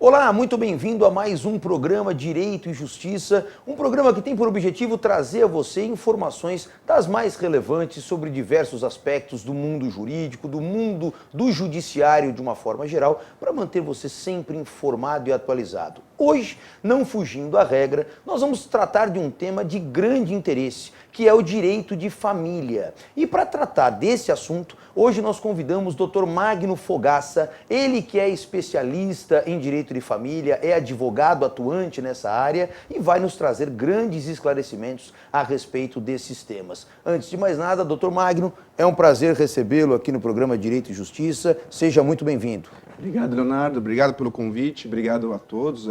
Olá, muito bem-vindo a mais um programa Direito e Justiça, um programa que tem por objetivo trazer a você informações das mais relevantes sobre diversos aspectos do mundo jurídico, do mundo do judiciário de uma forma geral, para manter você sempre informado e atualizado. Hoje, não fugindo à regra, nós vamos tratar de um tema de grande interesse, que é o direito de família. E para tratar desse assunto, hoje nós convidamos o Dr. Magno Fogaça, ele que é especialista em direito de família, é advogado atuante nessa área e vai nos trazer grandes esclarecimentos a respeito desses temas. Antes de mais nada, Dr. Magno, é um prazer recebê-lo aqui no programa Direito e Justiça. Seja muito bem-vindo. Obrigado, Leonardo. Obrigado pelo convite. Obrigado a todos.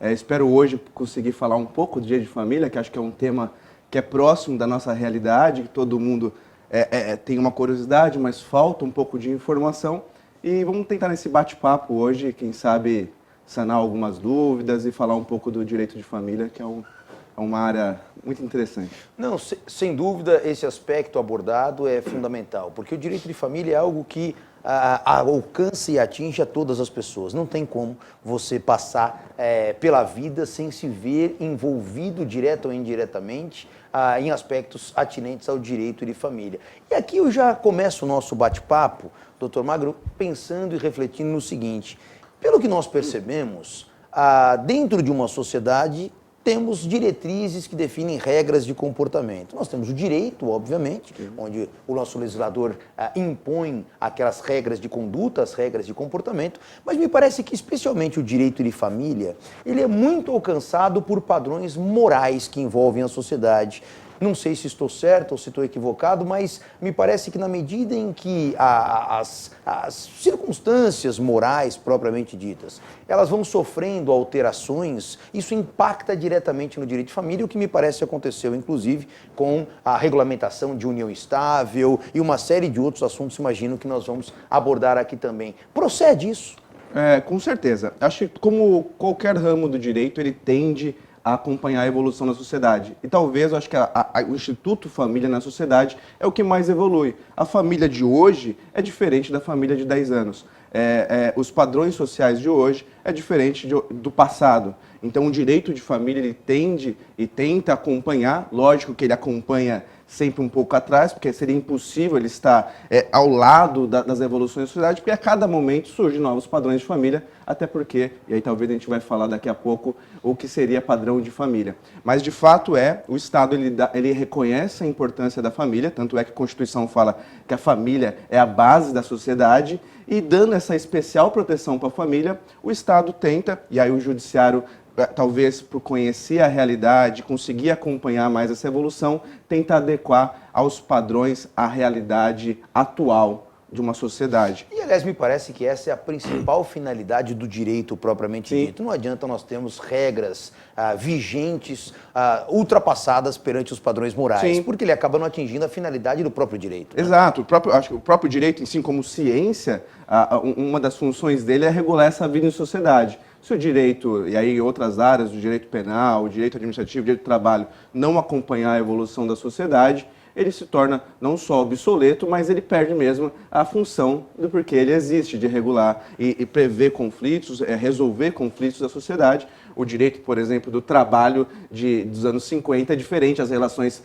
Espero hoje conseguir falar um pouco do direito de família, que acho que é um tema que é próximo da nossa realidade, que todo mundo tem uma curiosidade, mas falta um pouco de informação. E vamos tentar nesse bate-papo hoje, quem sabe, sanar algumas dúvidas e falar um pouco do direito de família, que é uma área muito interessante. Não, sem dúvida, esse aspecto abordado é fundamental, porque o direito de família é algo que alcança e atinge a todas as pessoas. Não tem como você passar pela vida sem se ver envolvido, direto ou indiretamente, em aspectos atinentes ao direito de família. E aqui eu já começo o nosso bate-papo, Dr. Magno, pensando e refletindo no seguinte: pelo que nós percebemos, dentro de uma sociedade, temos diretrizes que definem regras de comportamento. Nós temos o direito, obviamente, onde o nosso legislador impõe aquelas regras de conduta, as regras de comportamento, mas me parece que especialmente o direito de família, ele é muito alcançado por padrões morais que envolvem a sociedade. Não sei se estou certo ou se estou equivocado, mas me parece que na medida em que as circunstâncias morais propriamente ditas, elas vão sofrendo alterações, isso impacta diretamente no direito de família, o que me parece aconteceu, inclusive, com a regulamentação de união estável e uma série de outros assuntos, imagino, que nós vamos abordar aqui também. Procede isso? Com certeza. Acho que, como qualquer ramo do direito, ele tende a acompanhar a evolução da sociedade. E talvez, eu acho que o Instituto Família na sociedade é o que mais evolui. A família de hoje é diferente da família de 10 anos. Os padrões sociais de hoje é diferente do passado. Então, o direito de família, ele tende e tenta acompanhar, lógico que ele acompanha sempre um pouco atrás, porque seria impossível ele estar ao lado das evoluções da sociedade, porque a cada momento surgem novos padrões de família, até porque, e aí talvez a gente vai falar daqui a pouco, o que seria padrão de família. Mas, de fato, o Estado ele reconhece a importância da família, tanto é que a Constituição fala que a família é a base da sociedade, e dando essa especial proteção para a família, o Estado tenta, e aí o Judiciário, talvez por conhecer a realidade, conseguir acompanhar mais essa evolução, tenta adequar aos padrões a realidade atual de uma sociedade. E, aliás, me parece que essa é a principal finalidade do direito propriamente dito. Não adianta nós termos regras vigentes, ultrapassadas perante os padrões morais, Sim. porque ele acaba não atingindo a finalidade do próprio direito. Né? Exato. Acho que o próprio direito, assim como ciência, uma das funções dele é regular essa vida em sociedade. Se o direito, e aí outras áreas, o direito penal, o direito administrativo, o direito do trabalho, não acompanhar a evolução da sociedade, ele se torna não só obsoleto, mas ele perde mesmo a função do porquê ele existe, de regular e prever conflitos, resolver conflitos da sociedade. O direito, por exemplo, do trabalho dos anos 50 é diferente, as relações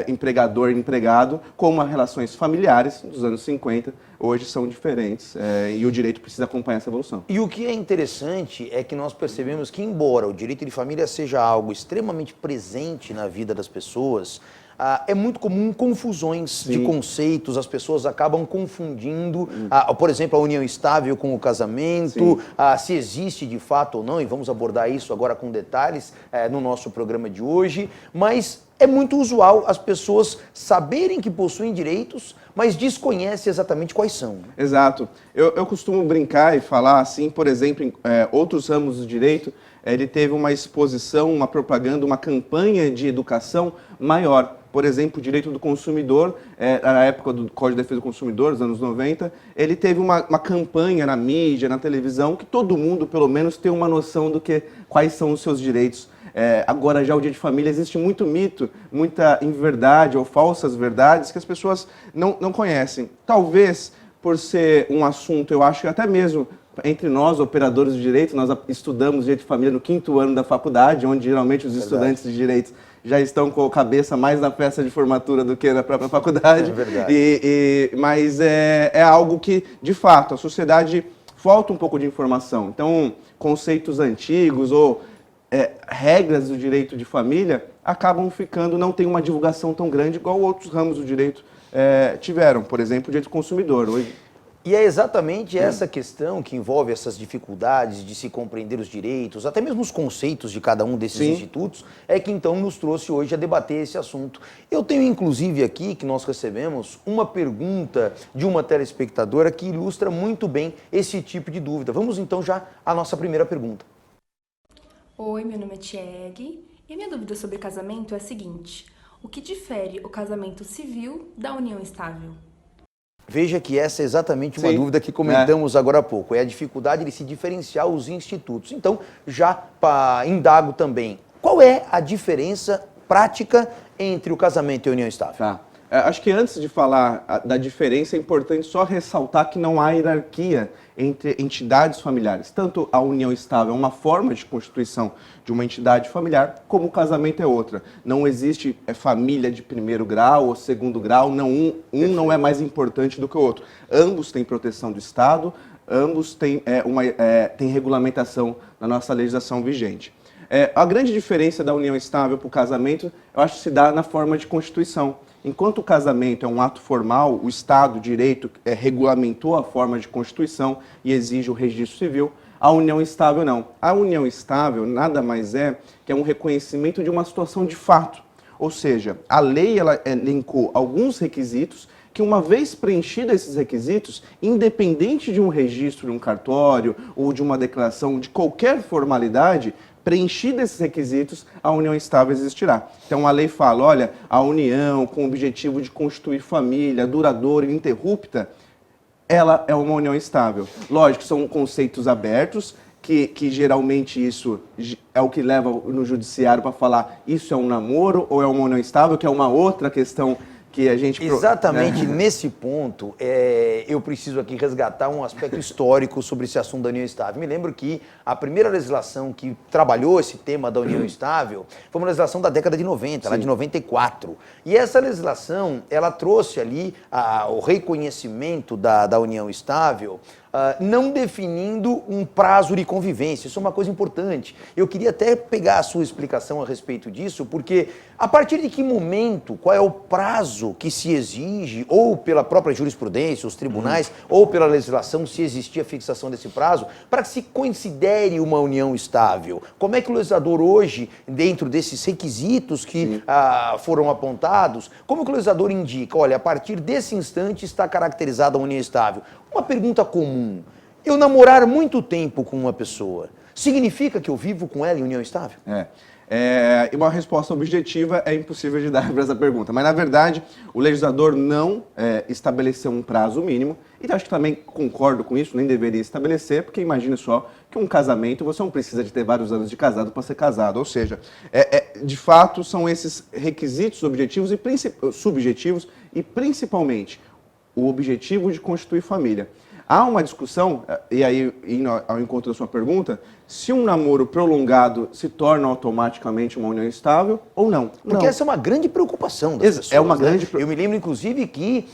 empregador-empregado, como as relações familiares dos anos 50, hoje são diferentes e o direito precisa acompanhar essa evolução. E o que é interessante é que nós percebemos que, embora o direito de família seja algo extremamente presente na vida das pessoas, é muito comum confusões de conceitos, as pessoas acabam confundindo, por exemplo, a união estável com o casamento, se existe de fato ou não, e vamos abordar isso agora com detalhes no nosso programa de hoje, mas é muito usual as pessoas saberem que possuem direitos, mas desconhecem exatamente quais são. Exato. Eu costumo brincar e falar assim, por exemplo, em outros ramos do direito, ele teve uma exposição, uma propaganda, uma campanha de educação maior. Por exemplo, o direito do consumidor, na época do Código de Defesa do Consumidor, nos anos 90, ele teve uma campanha na mídia, na televisão, que todo mundo, pelo menos, tem uma noção quais são os seus direitos. Agora, já o direito de família, existe muito mito, muita inverdade ou falsas verdades que as pessoas não conhecem. Talvez, por ser um assunto, eu acho que até mesmo entre nós, operadores de direito, nós estudamos direito de família no 5º ano da faculdade, onde geralmente os estudantes de direito já estão com a cabeça mais na festa de formatura do que na própria faculdade. É verdade. Mas é algo que, de fato, a sociedade falta um pouco de informação. Então, conceitos antigos ou regras do direito de família acabam ficando, não tem uma divulgação tão grande igual outros ramos do direito tiveram. Por exemplo, o direito do consumidor. Hoje, e é exatamente essa questão que envolve essas dificuldades de se compreender os direitos, até mesmo os conceitos de cada um desses institutos, é que então nos trouxe hoje a debater esse assunto. Eu tenho inclusive aqui, que nós recebemos, uma pergunta de uma telespectadora que ilustra muito bem esse tipo de dúvida. Vamos então já à nossa primeira pergunta. Oi, meu nome é Tieg e a minha dúvida sobre casamento é a seguinte: o que difere o casamento civil da união estável? Veja que essa é exatamente uma dúvida que comentamos agora há pouco. É a dificuldade de se diferenciar os institutos. Então, já indago também, qual é a diferença prática entre o casamento e a união estável? Tá. Acho que antes de falar da diferença, é importante só ressaltar que não há hierarquia entre entidades familiares. Tanto a união estável é uma forma de constituição de uma entidade familiar, como o casamento é outra. Não existe família de 1º grau ou 2º grau, um não é mais importante do que o outro. Ambos têm proteção do Estado, ambos têm regulamentação na nossa legislação vigente. A grande diferença da união estável para o casamento, eu acho que se dá na forma de constituição. Enquanto o casamento é um ato formal, o Estado, o direito, regulamentou a forma de constituição e exige o registro civil. A união estável não. A união estável nada mais é que um reconhecimento de uma situação de fato. Ou seja, a lei ela elencou alguns requisitos que, uma vez preenchidos esses requisitos, independente de um registro de um cartório ou de uma declaração, de qualquer formalidade, preenchidos esses requisitos, a união estável existirá. Então a lei fala, olha, a união com o objetivo de constituir família duradoura e ininterrupta, ela é uma união estável. Lógico, são conceitos abertos, que geralmente isso é o que leva no judiciário para falar isso é um namoro ou é uma união estável, que é uma outra questão que a gente... Exatamente nesse ponto, eu preciso aqui resgatar um aspecto histórico sobre esse assunto da união estável. Me lembro que a primeira legislação que trabalhou esse tema da união estável foi uma legislação da década de 90, lá de 94. E essa legislação, ela trouxe ali o reconhecimento da união estável, não definindo um prazo de convivência. Isso é uma coisa importante. Eu queria até pegar a sua explicação a respeito disso, porque a partir de que momento, qual é o prazo que se exige, ou pela própria jurisprudência, os tribunais, ou pela legislação, se existia a fixação desse prazo, para que se considere uma união estável? Como é que o legislador hoje, dentro desses requisitos que foram apontados, como que o legislador indica, olha, a partir desse instante está caracterizada a união estável? Uma pergunta comum. Eu namorar muito tempo com uma pessoa, significa que eu vivo com ela em união estável? E uma resposta objetiva é impossível de dar para essa pergunta. Mas, na verdade, o legislador não estabeleceu um prazo mínimo. E acho que também concordo com isso, nem deveria estabelecer, porque imagine só que um casamento, você não precisa de ter vários anos de casado para ser casado. Ou seja, de fato, são esses requisitos objetivos e subjetivos e, principalmente, o objetivo de constituir família. Há uma discussão, e aí, indo ao encontro da sua pergunta, se um namoro prolongado se torna automaticamente uma união estável ou não. Porque essa é uma grande preocupação das pessoas. É uma grande... Eu me lembro, inclusive, que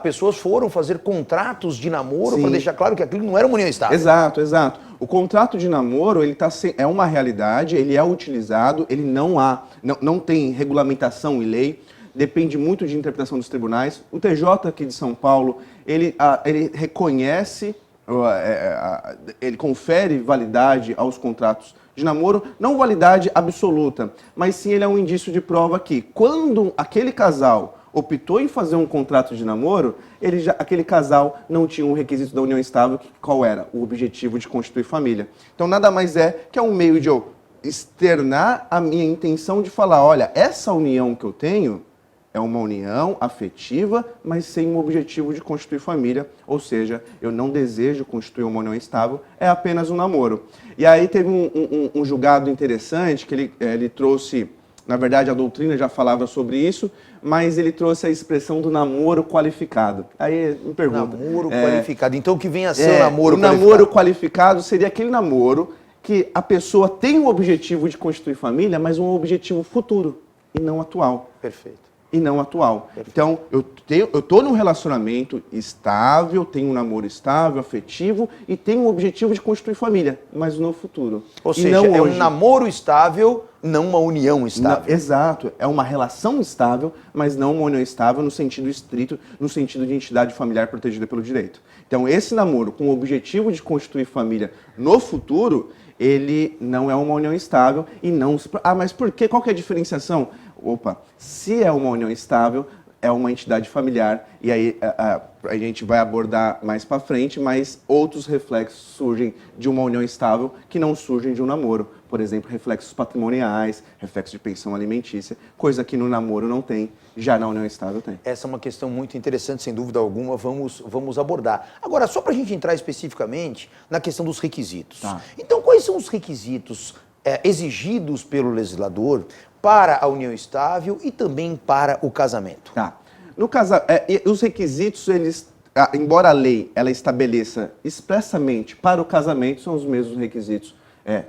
pessoas foram fazer contratos de namoro para deixar claro que aquilo não era uma união estável. Exato, exato. O contrato de namoro, ele é uma realidade, ele é utilizado, ele não tem regulamentação e lei. Depende muito de interpretação dos tribunais. O TJ aqui de São Paulo, ele reconhece, ele confere validade aos contratos de namoro, não validade absoluta, mas sim ele é um indício de prova que, quando aquele casal optou em fazer um contrato de namoro, aquele casal não tinha um requisito da união estável, qual era? O objetivo de constituir família. Então, nada mais é que um meio de eu externar a minha intenção de falar, olha, essa união que eu tenho é uma união afetiva, mas sem um objetivo de constituir família, ou seja, eu não desejo constituir uma união estável, é apenas um namoro. E aí teve um julgado interessante que ele trouxe Na verdade, a doutrina já falava sobre isso, mas ele trouxe a expressão do namoro qualificado. Aí me pergunta... Namoro qualificado. Então, o que vem a ser o namoro qualificado? qualificado? O namoro qualificado seria aquele namoro que a pessoa tem o objetivo de constituir família, mas um objetivo futuro e não atual. Perfeito. E não atual. Então, eu estou num relacionamento estável, tenho um namoro estável, afetivo, e tenho um objetivo de constituir família, mas no futuro. Ou e seja, não é hoje. um namoro estável, não uma união estável. Não, exato. É uma relação estável, mas não uma união estável no sentido estrito, no sentido de entidade familiar protegida pelo direito. Então, esse namoro com o objetivo de constituir família no futuro, ele não é uma união estável e não... Ah, mas por quê? Qual que é a diferenciação? Opa, se é uma união estável, é uma entidade familiar, e aí a gente vai abordar mais para frente, mas outros reflexos surgem de uma união estável que não surgem de um namoro. Por exemplo, reflexos patrimoniais, reflexos de pensão alimentícia, coisa que no namoro não tem, já na união estável tem. Essa é uma questão muito interessante, sem dúvida alguma, vamos abordar. Agora, só para a gente entrar especificamente na questão dos requisitos. Tá. Então, quais são os requisitos exigidos pelo legislador para a união estável e também para o casamento? Tá. No os requisitos, eles, embora a lei ela estabeleça expressamente para o casamento, são os mesmos requisitos,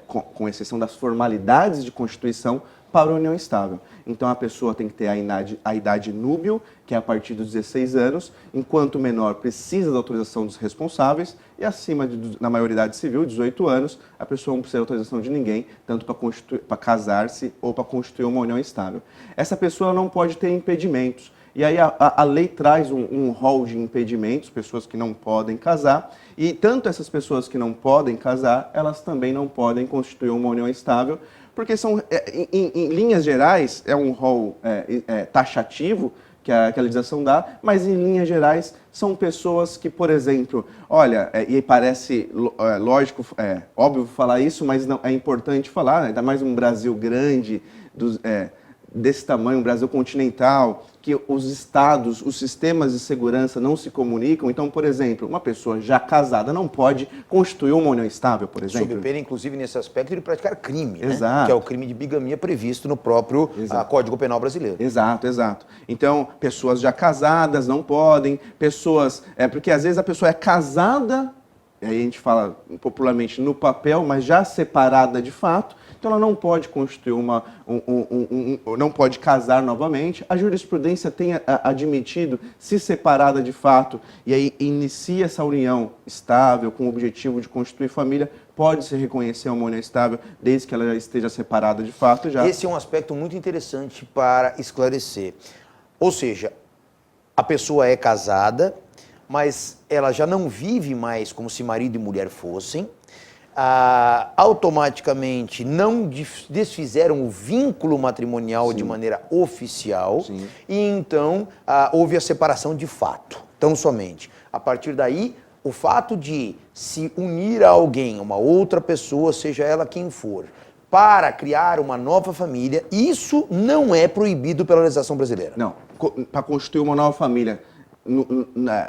com exceção das formalidades de constituição, para a união estável. Então, a pessoa tem que ter a idade núbil, que é a partir dos 16 anos, enquanto menor precisa da autorização dos responsáveis, e acima, na maioridade civil, 18 anos, a pessoa não precisa da autorização de ninguém, tanto para casar-se ou para constituir uma união estável. Essa pessoa não pode ter impedimentos. E aí a lei traz um rol de impedimentos, pessoas que não podem casar, e tanto essas pessoas que não podem casar, elas também não podem constituir uma união estável, porque são, em linhas gerais, é um rol taxativo que a legislação dá, mas em linhas gerais são pessoas que, por exemplo, olha, e parece lógico, óbvio falar isso, mas não é importante falar, né? Ainda mais um Brasil grande, desse tamanho, um Brasil continental, que os estados, os sistemas de segurança não se comunicam. Então, por exemplo, uma pessoa já casada não pode constituir uma união estável, por exemplo. Sob pena, inclusive, nesse aspecto, de praticar crime, Exato. Né? Que é o crime de bigamia previsto no próprio Código Penal brasileiro. Exato, exato. Então, pessoas já casadas não podem, pessoas... porque às vezes a pessoa é casada, aí a gente fala popularmente no papel, mas já separada de fato, então ela não pode constituir não pode casar novamente. A jurisprudência tem admitido, se separada de fato, e aí inicia essa união estável com o objetivo de constituir família, pode-se reconhecer uma união estável, desde que ela já esteja separada de fato. Já. Esse é um aspecto muito interessante para esclarecer. Ou seja, a pessoa é casada, mas ela já não vive mais como se marido e mulher fossem, automaticamente não desfizeram o vínculo matrimonial de maneira oficial. Sim. E então houve a separação de fato, tão somente. A partir daí, o fato de se unir a alguém, uma outra pessoa, seja ela quem for, para criar uma nova família, isso não é proibido pela legislação brasileira. Não, para constituir uma nova família,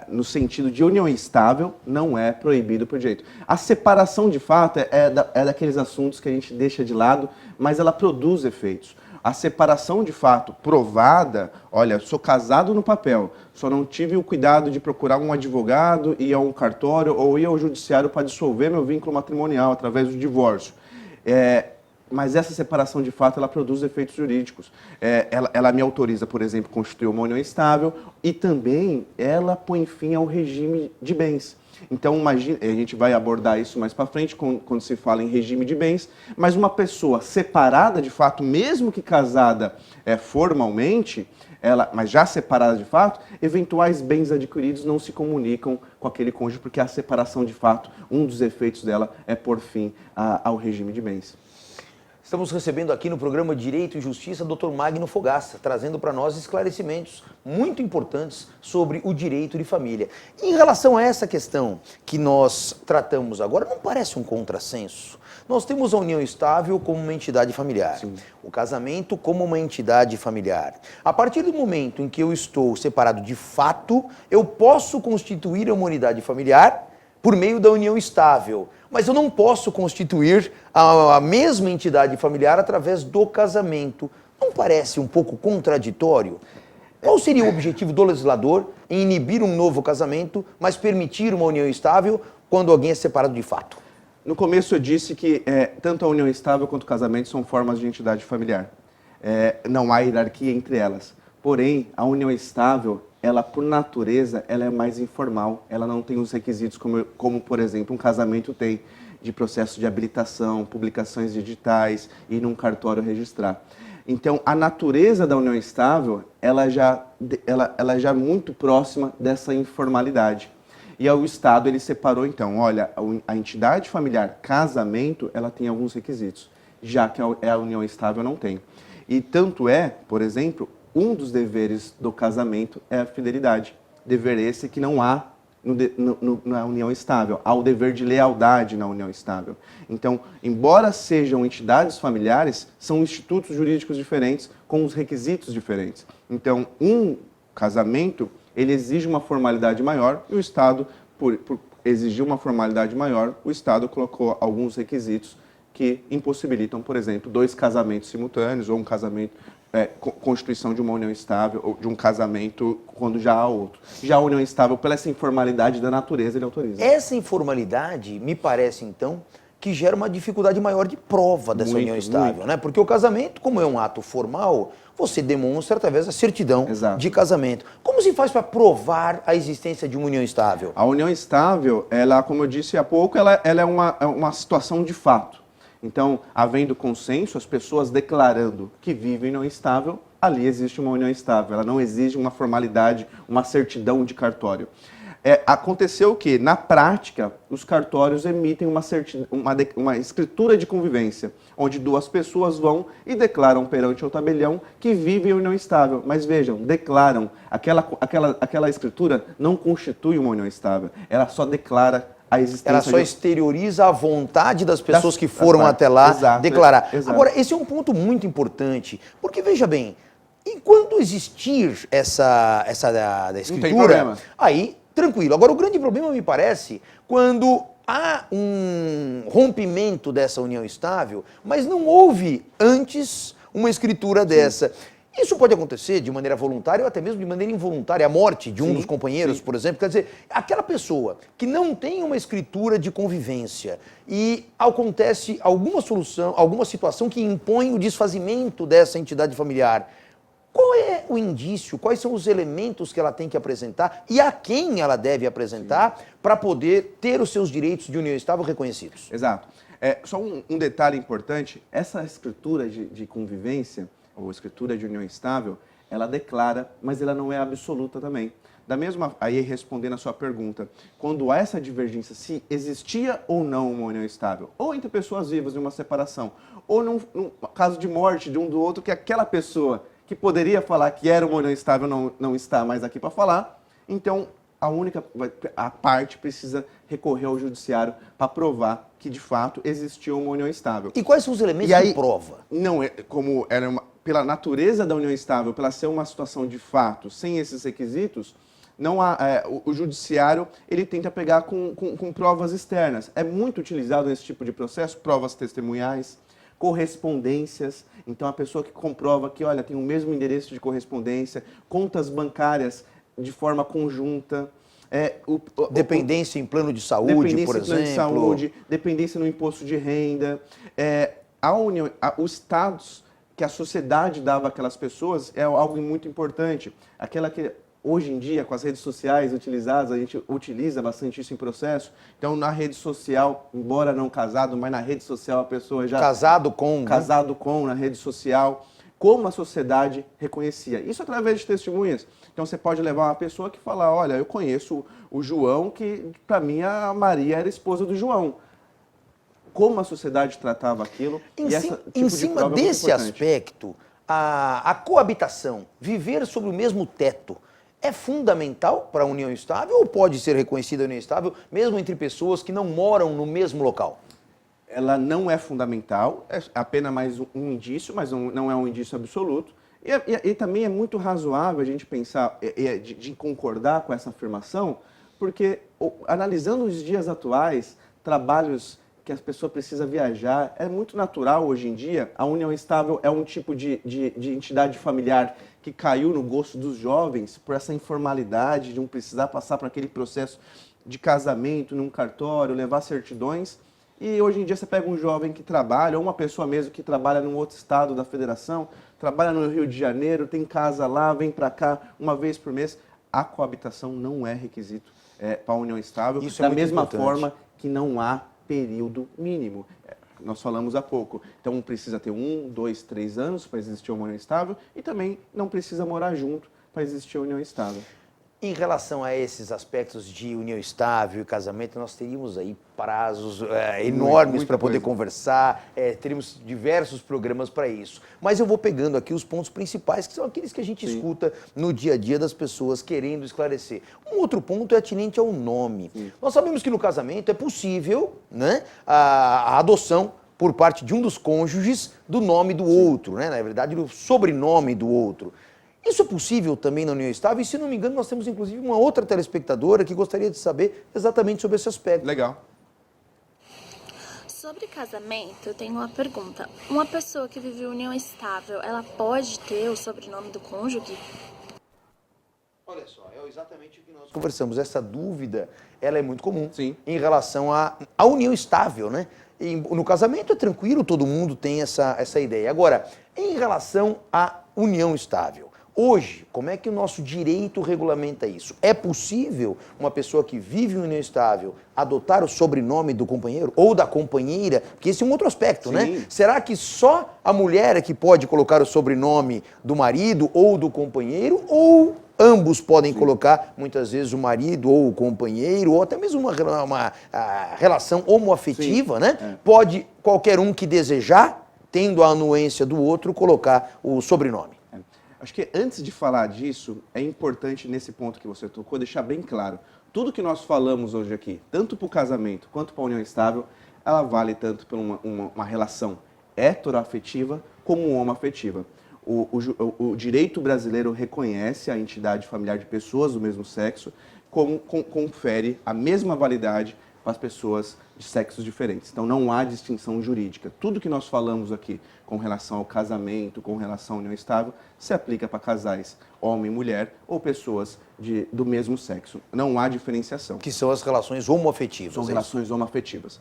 no sentido de união estável, não é proibido por direito. A separação, de fato, é daqueles assuntos que a gente deixa de lado, mas ela produz efeitos. A separação, de fato, provada, olha, sou casado no papel, só não tive o cuidado de procurar um advogado, ir a um cartório ou ir ao judiciário para dissolver meu vínculo matrimonial através do divórcio. Mas essa separação, de fato, ela produz efeitos jurídicos. Ela me autoriza, por exemplo, a constituir uma união estável e também ela põe fim ao regime de bens. Então, imagine, a gente vai abordar isso mais para frente, quando se fala em regime de bens, mas uma pessoa separada, de fato, mesmo que casada formalmente, mas já separada de fato, eventuais bens adquiridos não se comunicam com aquele cônjuge, porque a separação, de fato, um dos efeitos dela é pôr fim ao regime de bens. Estamos recebendo aqui no programa Direito e Justiça Dr. Magno Fogaça, trazendo para nós esclarecimentos muito importantes sobre o direito de família. Em relação a essa questão que nós tratamos agora, não parece um contrassenso? Nós temos a união estável como uma entidade familiar, sim, o casamento como uma entidade familiar. A partir do momento em que eu estou separado de fato, eu posso constituir uma unidade familiar por meio da união estável. Mas eu não posso constituir a mesma entidade familiar através do casamento. Não parece um pouco contraditório? Qual seria o objetivo do legislador em inibir um novo casamento, mas permitir uma união estável quando alguém é separado de fato? No começo eu disse que tanto a união estável quanto o casamento são formas de entidade familiar. Não há hierarquia entre elas. Porém, a união estável, ela por natureza, ela é mais informal. Ela não tem os requisitos como por exemplo, um casamento tem, de processo de habilitação, publicações digitais e num cartório registrar. Então, a natureza da união estável, ela já é muito próxima dessa informalidade. E o Estado, ele separou, então, olha, a entidade familiar casamento, ela tem alguns requisitos, já que a união estável não tem. E tanto por exemplo, um dos deveres do casamento é a fidelidade. Dever esse que não há na união estável. Há o dever de lealdade na união estável. Então, embora sejam entidades familiares, são institutos jurídicos diferentes, com os requisitos diferentes. Então, um casamento, ele exige uma formalidade maior e o Estado, por exigir uma formalidade maior, o Estado colocou alguns requisitos que impossibilitam, por exemplo, 2 casamentos simultâneos ou um casamento, constituição de uma união estável ou de um casamento quando já há outro. Já a união estável, pela essa informalidade da natureza, ele autoriza. Essa informalidade, me parece, então, que gera uma dificuldade maior de prova dessa união estável, né? Porque o casamento, como é um ato formal, você demonstra através da certidão de casamento. Como se faz para provar a existência de uma união estável? A união estável, ela, como eu disse há pouco, ela é uma situação de fato. Então, havendo consenso, as pessoas declarando que vivem em união estável, ali existe uma união estável. Ela não exige uma formalidade, uma certidão de cartório. Aconteceu que, na prática, os cartórios emitem uma escritura de convivência, onde 2 pessoas vão e declaram perante o tabelião que vivem em união estável. Mas vejam, declaram, aquela escritura não constitui uma união estável, ela só declara a existência. Ela só exterioriza a vontade das pessoas que foram até lá declarar. Exato. Agora, esse é um ponto muito importante, porque veja bem, enquanto existir essa da escritura, aí tranquilo. Agora, o grande problema me parece quando há um rompimento dessa união estável, mas não houve antes uma escritura dessa. Isso pode acontecer de maneira voluntária ou até mesmo de maneira involuntária, a morte de um dos companheiros, por exemplo. Quer dizer, aquela pessoa que não tem uma escritura de convivência e acontece alguma situação que impõe o desfazimento dessa entidade familiar, qual é o indício, quais são os elementos que ela tem que apresentar e a quem ela deve apresentar para poder ter os seus direitos de união estável reconhecidos? Exato. Só um detalhe importante, essa escritura de convivência, ou escritura de união estável, ela declara, mas ela não é absoluta também. Aí respondendo a sua pergunta, quando há essa divergência, se existia ou não uma união estável, ou entre pessoas vivas em uma separação, ou num caso de morte de um do outro, que aquela pessoa que poderia falar que era uma união estável não está mais aqui para falar, então a parte precisa recorrer ao judiciário para provar que de fato existiu uma união estável. E quais são os elementos de prova? Não, como pela natureza da união estável, pela ser uma situação de fato, sem esses requisitos, não há, o judiciário ele tenta pegar com provas externas. É muito utilizado nesse tipo de processo, provas testemunhais, correspondências. Então, a pessoa que comprova que, olha, tem o mesmo endereço de correspondência, contas bancárias de forma conjunta. Dependência em plano de saúde, por exemplo. Dependência em plano de saúde, dependência no imposto de renda. Os estados que a sociedade dava àquelas pessoas é algo muito importante. Aquela que, hoje em dia, com as redes sociais utilizadas, a gente utiliza bastante isso em processo. Então, na rede social, embora não casado, mas na rede social a pessoa já... Casado com, na rede social. Como a sociedade reconhecia. Isso através de testemunhas. Então, você pode levar uma pessoa que fala, olha, eu conheço o João, que para mim a Maria era esposa do João. Como a sociedade tratava aquilo. Em cima desse aspecto, a coabitação, viver sobre o mesmo teto, é fundamental para a união estável ou pode ser reconhecida a união estável mesmo entre pessoas que não moram no mesmo local? Ela não é fundamental, é apenas mais um indício, mas não é um indício absoluto. E também é muito razoável a gente pensar, de concordar com essa afirmação, porque analisando os dias atuais, trabalhos que a pessoa precisa viajar. É muito natural hoje em dia. A união estável é um tipo de entidade familiar que caiu no gosto dos jovens por essa informalidade de não precisar passar por aquele processo de casamento num cartório, levar certidões. E hoje em dia você pega um jovem que trabalha, ou uma pessoa mesmo que trabalha num outro estado da federação, trabalha no Rio de Janeiro, tem casa lá, vem para cá uma vez por mês. A coabitação não é requisito para a união estável, Isso é da muito mesma importante. forma que não há período mínimo. Nós falamos há pouco. Então precisa ter 1, 2, 3 anos para existir uma união estável e também não precisa morar junto para existir a união estável. Em relação a esses aspectos de união estável e casamento, nós teríamos aí prazos enormes muita para poder coisa. conversar, teríamos diversos programas para isso. Mas eu vou pegando aqui os pontos principais, que são aqueles que a gente escuta no dia a dia das pessoas querendo esclarecer. Um outro ponto é atinente ao nome. Nós sabemos que no casamento é possível, né, a adoção por parte de um dos cônjuges do nome do outro, né? Na verdade, do sobrenome do outro. Isso é possível também na união estável? E, se não me engano, nós temos, inclusive, uma outra telespectadora que gostaria de saber exatamente sobre esse aspecto. Legal. Sobre casamento, eu tenho uma pergunta. Uma pessoa que vive união estável, ela pode ter o sobrenome do cônjuge? Olha só, é exatamente o que nós conversamos. Essa dúvida, ela é muito comum. Sim. Em relação à união estável, né? No casamento é tranquilo, todo mundo tem essa ideia. Agora, em relação à união estável, hoje, como é que o nosso direito regulamenta isso? É possível uma pessoa que vive em união estável adotar o sobrenome do companheiro ou da companheira? Porque esse é um outro aspecto, né? Será que só a mulher é que pode colocar o sobrenome do marido ou do companheiro, ou ambos podem colocar, muitas vezes, o marido ou o companheiro, ou até mesmo uma relação homoafetiva, né? Pode qualquer um que desejar, tendo a anuência do outro, colocar o sobrenome. Acho que antes de falar disso, é importante, nesse ponto que você tocou, deixar bem claro. Tudo que nós falamos hoje aqui, tanto para o casamento quanto para a união estável, ela vale tanto para uma relação heteroafetiva como homoafetiva. O direito brasileiro reconhece a entidade familiar de pessoas do mesmo sexo, confere a mesma validade para as pessoas de sexos diferentes. Então não há distinção jurídica. Tudo que nós falamos aqui com relação ao casamento, com relação à união estável, se aplica para casais, homem e mulher, ou pessoas do mesmo sexo. Não há diferenciação. Que são as relações homoafetivas. São relações homoafetivas.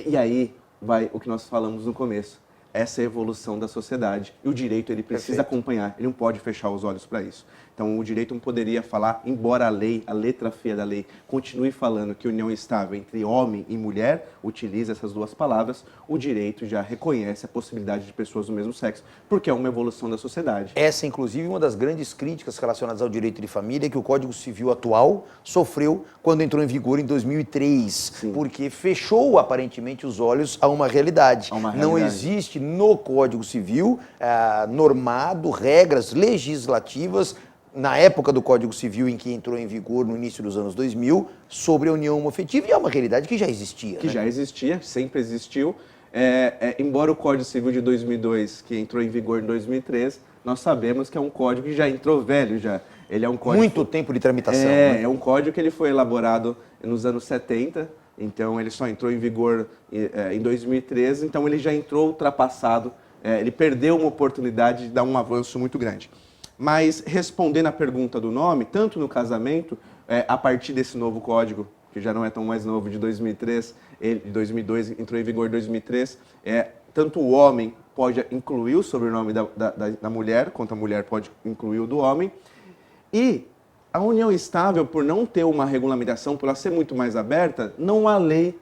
E aí vai o que nós falamos no começo. Essa é a evolução da sociedade. E o direito, ele precisa acompanhar, ele não pode fechar os olhos para isso. Então, o direito não poderia falar, embora a lei, a letra feia da lei, continue falando que união estável entre homem e mulher, utiliza essas duas palavras, o direito já reconhece a possibilidade de pessoas do mesmo sexo, porque é uma evolução da sociedade. Essa, inclusive, uma das grandes críticas relacionadas ao direito de família que o Código Civil atual sofreu quando entrou em vigor em 2003, porque fechou, aparentemente, os olhos a uma realidade. Não existe no Código Civil normado regras legislativas na época do Código Civil em que entrou em vigor no início dos anos 2000 sobre a união homoafetiva, e é uma realidade que já existia. Que já existia, sempre existiu. Embora o Código Civil de 2002, que entrou em vigor em 2003, nós sabemos que é um código que já entrou velho já. Ele é um código... Muito tempo de tramitação. Né? É um código que ele foi elaborado nos anos 70, então ele só entrou em vigor em 2013, então ele já entrou ultrapassado, ele perdeu uma oportunidade de dar um avanço muito grande. Mas, respondendo à pergunta do nome, tanto no casamento, a partir desse novo código, que já não é tão mais novo, de 2003, de 2002, entrou em vigor em 2003, tanto o homem pode incluir o sobrenome da mulher, quanto a mulher pode incluir o do homem. E a união estável, por não ter uma regulamentação, por ela ser muito mais aberta, não há lei,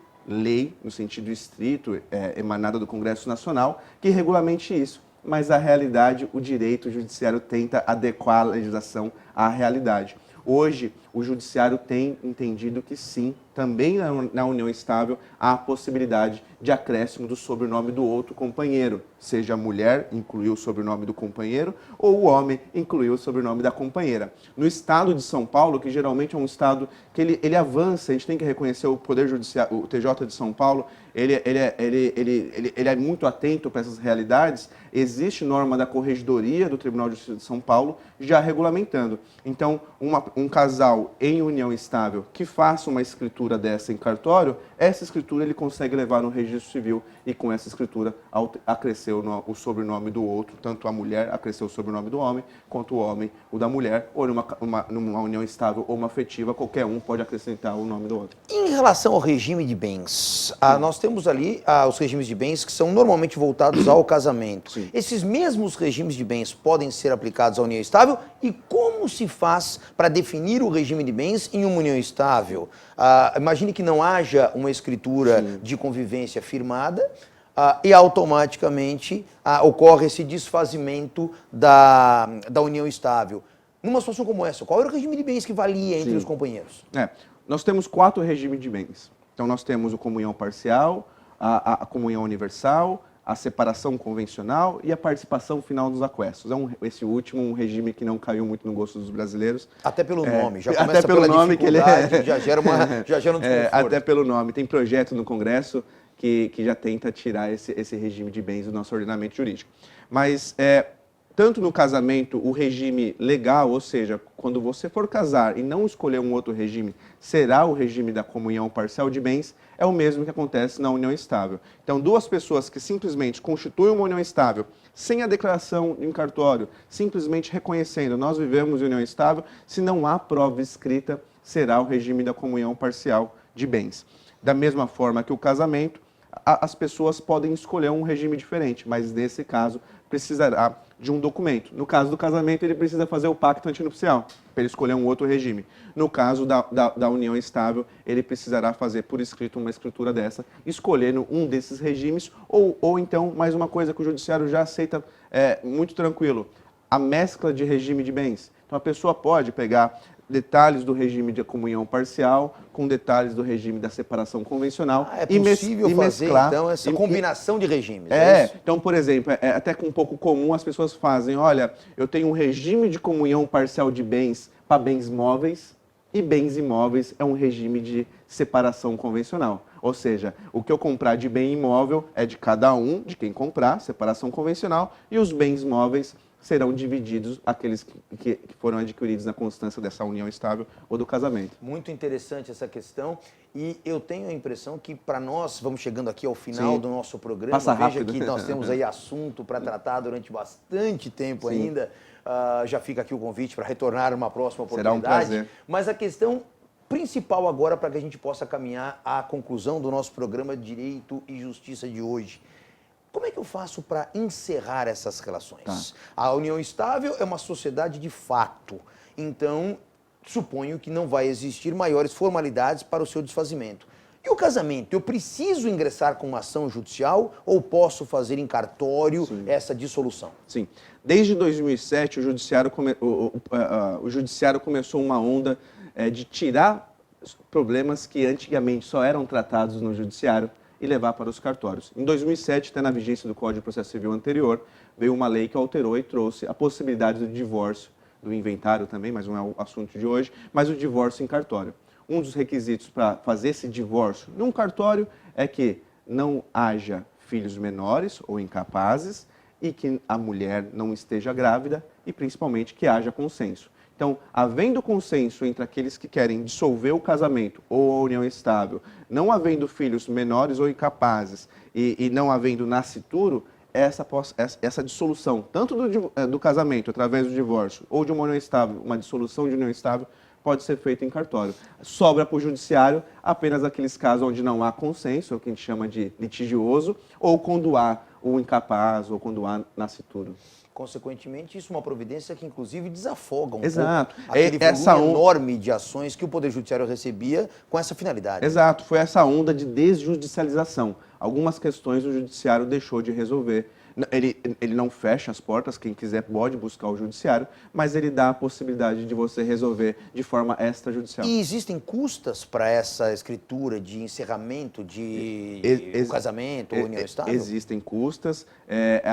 no sentido estrito, emanada do Congresso Nacional, que regulamente isso. Mas a realidade, o direito judiciário tenta adequar a legislação à realidade. Hoje, o judiciário tem entendido que sim, também na união estável, há a possibilidade de acréscimo do sobrenome do outro companheiro. Seja a mulher incluir o sobrenome do companheiro ou o homem incluir o sobrenome da companheira. No estado de São Paulo, que geralmente é um estado que ele avança, a gente tem que reconhecer o Poder Judiciário, o TJ de São Paulo, ele é muito atento para essas realidades. Existe norma da Corregedoria do Tribunal de Justiça de São Paulo já regulamentando. Então, um casal em união estável que faça uma escritura dessa em cartório, essa escritura ele consegue levar no registro civil e com essa escritura acrescer o sobrenome do outro, tanto a mulher acrescer o sobrenome do homem, quanto o homem o da mulher, ou numa união estável ou uma afetiva, qualquer um pode acrescentar o nome do outro. Em relação ao regime de bens, nós temos ali os regimes de bens que são normalmente voltados ao casamento. Sim. Esses mesmos regimes de bens podem ser aplicados à união estável e como se faz para definir o regime de bens em uma união estável? Imagine que não haja uma escritura de convivência firmada e automaticamente ocorre esse desfazimento da união estável. Numa situação como essa, qual era o regime de bens que valia entre os companheiros? Nós temos 4 regimes de bens. Então, nós temos a comunhão parcial, a comunhão universal, a separação convencional e a participação final dos aquestos. Esse último um regime que não caiu muito no gosto dos brasileiros. Até pelo nome, já começa até pelo pela nome que ele já gera um desconforto. Até pelo nome. Tem projeto no Congresso que já tenta tirar esse regime de bens do nosso ordenamento jurídico. Mas, tanto no casamento, o regime legal, ou seja, quando você for casar e não escolher um outro regime, será o regime da comunhão parcial de bens, é o mesmo que acontece na união estável. Então, 2 pessoas que simplesmente constituem uma união estável, sem a declaração em cartório, simplesmente reconhecendo, nós vivemos em união estável, se não há prova escrita, será o regime da comunhão parcial de bens. Da mesma forma que o casamento, as pessoas podem escolher um regime diferente, mas nesse caso precisará de um documento. No caso do casamento, ele precisa fazer o pacto antinupcial, para ele escolher um outro regime. No caso da união estável, ele precisará fazer por escrito uma escritura dessa, escolhendo um desses regimes, ou então, mais uma coisa que o judiciário já aceita muito tranquilo, a mescla de regime de bens. Então, a pessoa pode pegar detalhes do regime de comunhão parcial com detalhes do regime da separação convencional. É possível fazer, mesclar, então, essa combinação de regimes? Então, por exemplo, até um pouco comum as pessoas fazem, olha, eu tenho um regime de comunhão parcial de bens para bens móveis e bens imóveis é um regime de separação convencional. Ou seja, o que eu comprar de bem imóvel é de cada um, de quem comprar, separação convencional, e os bens móveis serão divididos aqueles que foram adquiridos na constância dessa união estável ou do casamento. Muito interessante essa questão e eu tenho a impressão que para nós, vamos chegando aqui ao final do nosso programa, passa veja rápido. que nós temos aí assunto para tratar durante bastante tempo ainda, já fica aqui o convite para retornar uma próxima oportunidade. Será um prazer. Mas a questão principal agora para que a gente possa caminhar à conclusão do nosso programa Direito e Justiça de hoje. Como é que eu faço para encerrar essas relações? A união estável é uma sociedade de fato, então suponho que não vai existir maiores formalidades para o seu desfazimento. E o casamento? Eu preciso ingressar com uma ação judicial ou posso fazer em cartório essa dissolução? Sim. Desde 2007, o judiciário começou uma onda de tirar problemas que antigamente só eram tratados no judiciário e levar para os cartórios. Em 2007, até na vigência do Código de Processo Civil anterior, veio uma lei que alterou e trouxe a possibilidade do divórcio, do inventário também, mas não é o assunto de hoje, mas o divórcio em cartório. Um dos requisitos para fazer esse divórcio num cartório é que não haja filhos menores ou incapazes e que a mulher não esteja grávida e, principalmente, que haja consenso. Então, havendo consenso entre aqueles que querem dissolver o casamento ou a união estável, não havendo filhos menores ou incapazes e não havendo nascituro, essa dissolução, tanto do casamento através do divórcio ou de uma união estável, uma dissolução de união estável, pode ser feita em cartório. Sobra para o judiciário apenas aqueles casos onde não há consenso, o que a gente chama de litigioso, ou quando há o incapaz ou quando há nascituro. Consequentemente, isso é uma providência que, inclusive, desafoga um Exato. pouco aquele volume enorme de ações que o Poder Judiciário recebia com essa finalidade. Exato. Foi essa onda de desjudicialização. Algumas questões o Judiciário deixou de resolver. Ele não fecha as portas, quem quiser pode buscar o Judiciário, mas ele dá a possibilidade de você resolver de forma extrajudicial. E existem custas para essa escritura de encerramento de casamento ou união estável? Existem custas.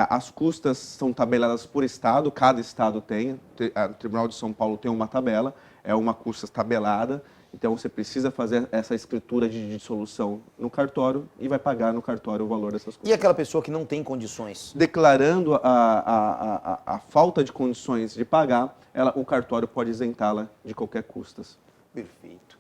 As custas são tabeladas por estado, cada estado tem. O Tribunal de São Paulo tem uma tabela, é uma custa tabelada. Então você precisa fazer essa escritura de dissolução no cartório e vai pagar no cartório o valor dessas coisas. E aquela pessoa que não tem condições? Declarando a falta de condições de pagar, o cartório pode isentá-la de qualquer custas. Perfeito.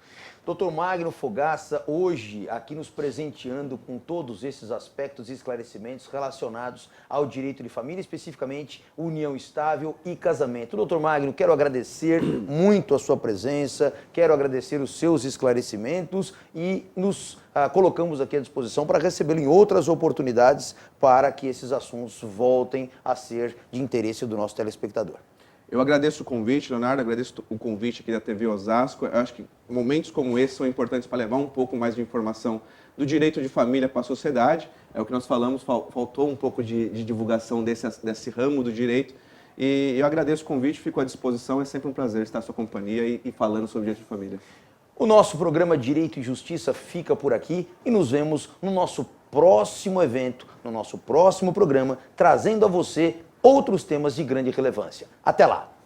Dr. Magno Fogaça, hoje aqui nos presenteando com todos esses aspectos e esclarecimentos relacionados ao direito de família, especificamente união estável e casamento. Dr. Magno, quero agradecer muito a sua presença, quero agradecer os seus esclarecimentos e nos colocamos aqui à disposição para recebê-lo em outras oportunidades para que esses assuntos voltem a ser de interesse do nosso telespectador. Eu agradeço o convite, Leonardo, agradeço o convite aqui da TV Osasco. Eu acho que momentos como esse são importantes para levar um pouco mais de informação do direito de família para a sociedade. É o que nós falamos, faltou um pouco de divulgação desse ramo do direito. E eu agradeço o convite, fico à disposição, é sempre um prazer estar à sua companhia e falando sobre direito de família. O nosso programa Direito e Justiça fica por aqui e nos vemos no nosso próximo evento, no nosso próximo programa, trazendo a você outros temas de grande relevância. Até lá!